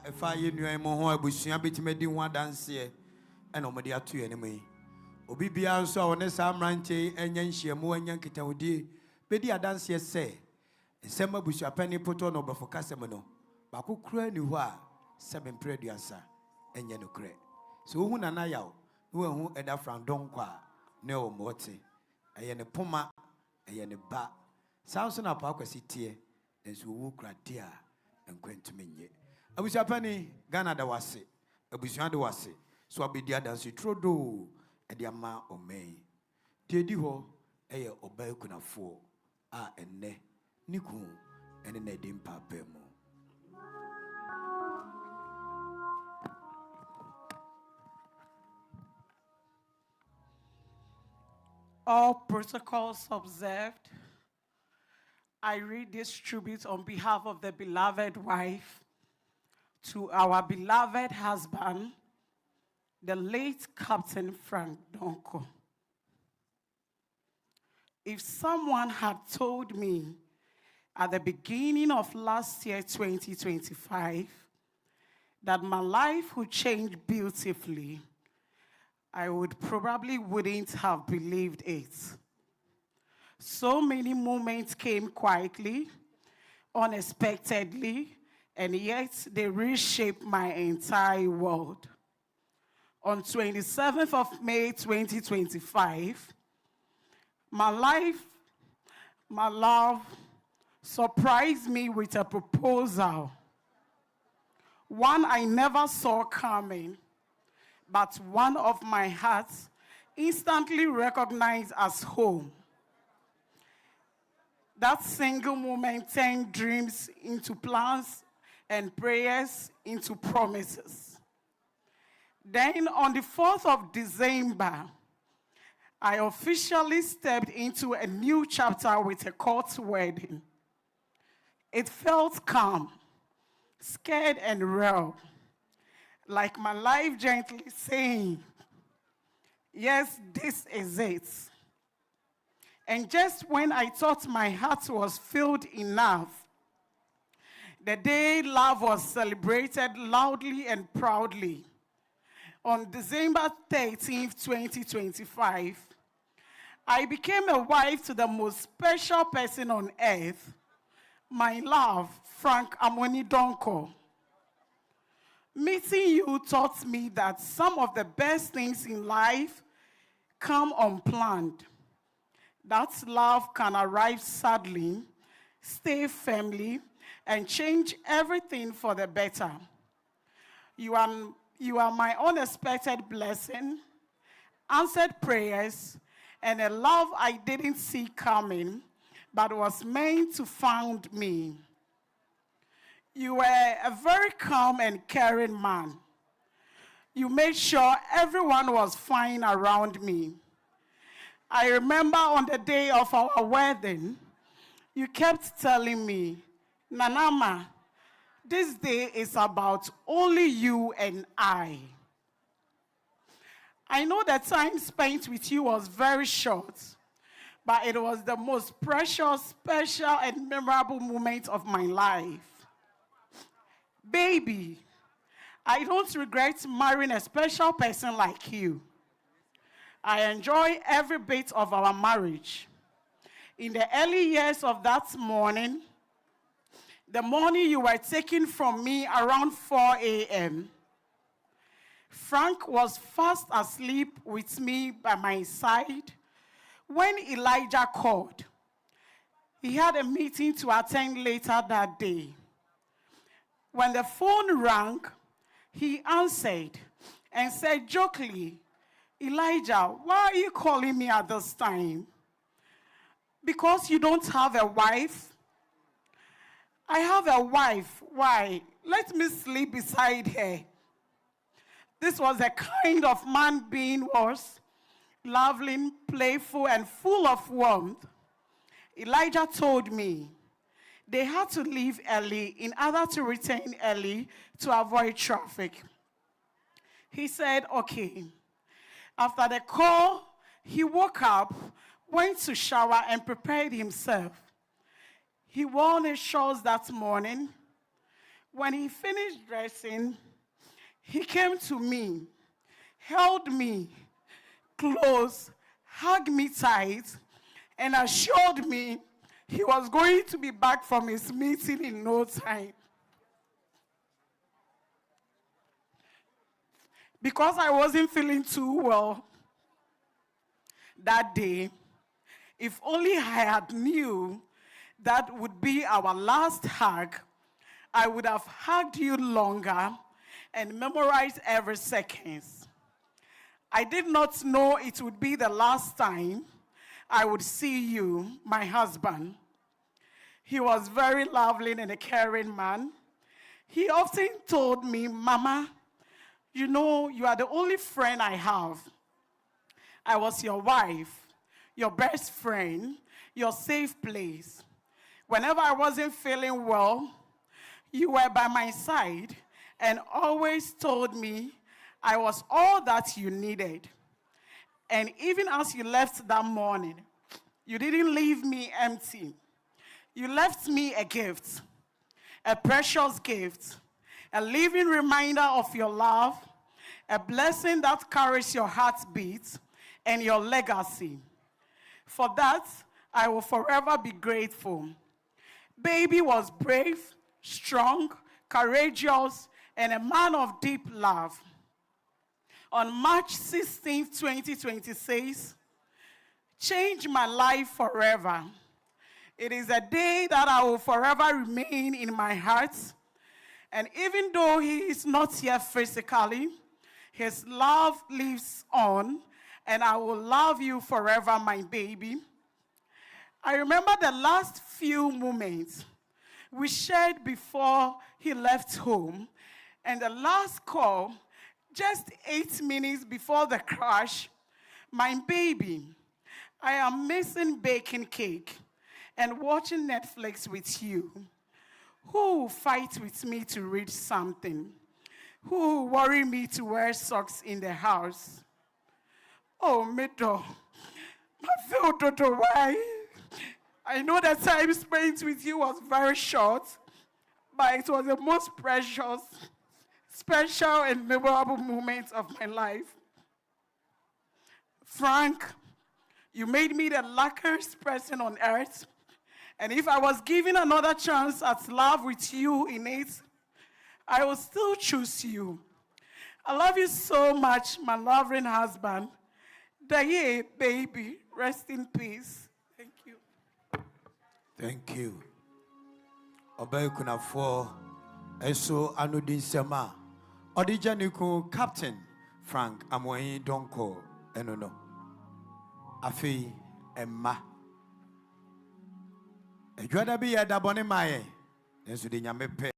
if I knew a more bushy, bit me do one dance here, and nobody at two enemy. Obibia so on a Sam Ranche and Yanshia Mo and Yankitaudi, Bedi a dance here say, and Sema Busha penny put on over for Casamano, Baku cray you are 7 prediasa, and Yano cray. So who and I out, who edda from Donkor, no morte, a yen a puma, a yen a bat. Sounds on our park city, and so who cried dear and went to me. I wish a penny, Ghana da was it, a bushanda was it, so I'll be dear dance you trodo. Ediama o me Tedi ho eye obay kuna fo a enne niku ene na dim papemo. All protocols observed. I read this tribute on behalf of the beloved wife to our beloved husband, the late Captain Frank Donkor. If someone had told me at the beginning of last year, 2025, that my life would change beautifully, I probably wouldn't have believed it. So many moments came quietly, unexpectedly, and yet they reshaped my entire world. On 27th of May, 2025, my love surprised me with a proposal. One I never saw coming, but one of my hearts instantly recognized as home. That single moment turned dreams into plans and prayers into promises. Then on the 4th of December, I officially stepped into a new chapter with a court wedding. It felt calm, scared and real, like my life gently saying, yes, this is it. And just when I thought my heart was filled enough, the day love was celebrated loudly and proudly. On December 13th, 2025, I became a wife to the most special person on earth, my love, Frank Amoni Donkor. Meeting you taught me that some of the best things in life come unplanned. That love can arrive suddenly, stay firmly, and change everything for the better. You are my unexpected blessing, answered prayers, and a love I didn't see coming, but was meant to found me. You were a very calm and caring man. You made sure everyone was fine around me. I remember on the day of our wedding, you kept telling me, Nanama, this day is about only you and I. I know the time spent with you was very short, but it was the most precious, special, and memorable moment of my life. Baby, I don't regret marrying a special person like you. I enjoy every bit of our marriage. In the early years of that morning, the morning you were taken from me around 4 a.m., Frank was fast asleep with me by my side when Elijah called. He had a meeting to attend later that day. When the phone rang, he answered and said jokingly, Elijah, why are you calling me at this time? Because you don't have a wife? I have a wife. Why? Let me sleep beside her. This was the kind of man being was, lovely, playful, and full of warmth. Elijah told me they had to leave early in order to return early to avoid traffic. He said, okay. After the call, he woke up, went to shower, and prepared himself. He wore his shorts that morning, When he finished dressing, he came to me, held me close, hugged me tight, and assured me he was going to be back from his meeting in no time. Because I wasn't feeling too well that day, if only I had knew that would be our last hug, I would have hugged you longer and memorized every second. I did not know it would be the last time I would see you, my husband. He was very lovely and a caring man. He often told me, Mama, you know, you are the only friend I have. I was your wife, your best friend, your safe place. Whenever I wasn't feeling well, you were by my side and always told me I was all that you needed. And even as you left that morning, you didn't leave me empty. You left me a gift, a precious gift, a living reminder of your love, a blessing that carries your heartbeat and your legacy. For that, I will forever be grateful. Baby was brave, strong, courageous, and a man of deep love. On March 16, 2026, changed my life forever. It is a day that I will forever remain in my heart. And even though he is not here physically, his love lives on, and I will love you forever, my baby. I remember the last few moments we shared before he left home, and the last call, just 8 minutes before the crash. My baby, I am missing baking cake and watching Netflix with you. Who will fight with me to read something? Who will worry me to wear socks in the house? Oh, Medo, I feel Dodo, why? I know the time spent with you was very short, but it was the most precious, special, and memorable moment of my life. Frank, you made me the luckiest person on earth, and if I was given another chance at love with you in it, I will still choose you. I love you so much, my loving husband. Daye, baby, rest in peace. Thank you. Thank you. Obey kunafo eso anudin sema. Odijaniku Captain Frank Amoyi Donkor enono. Afi Emma. Ejwada bi ya dabone maye. Nenso de nyame pe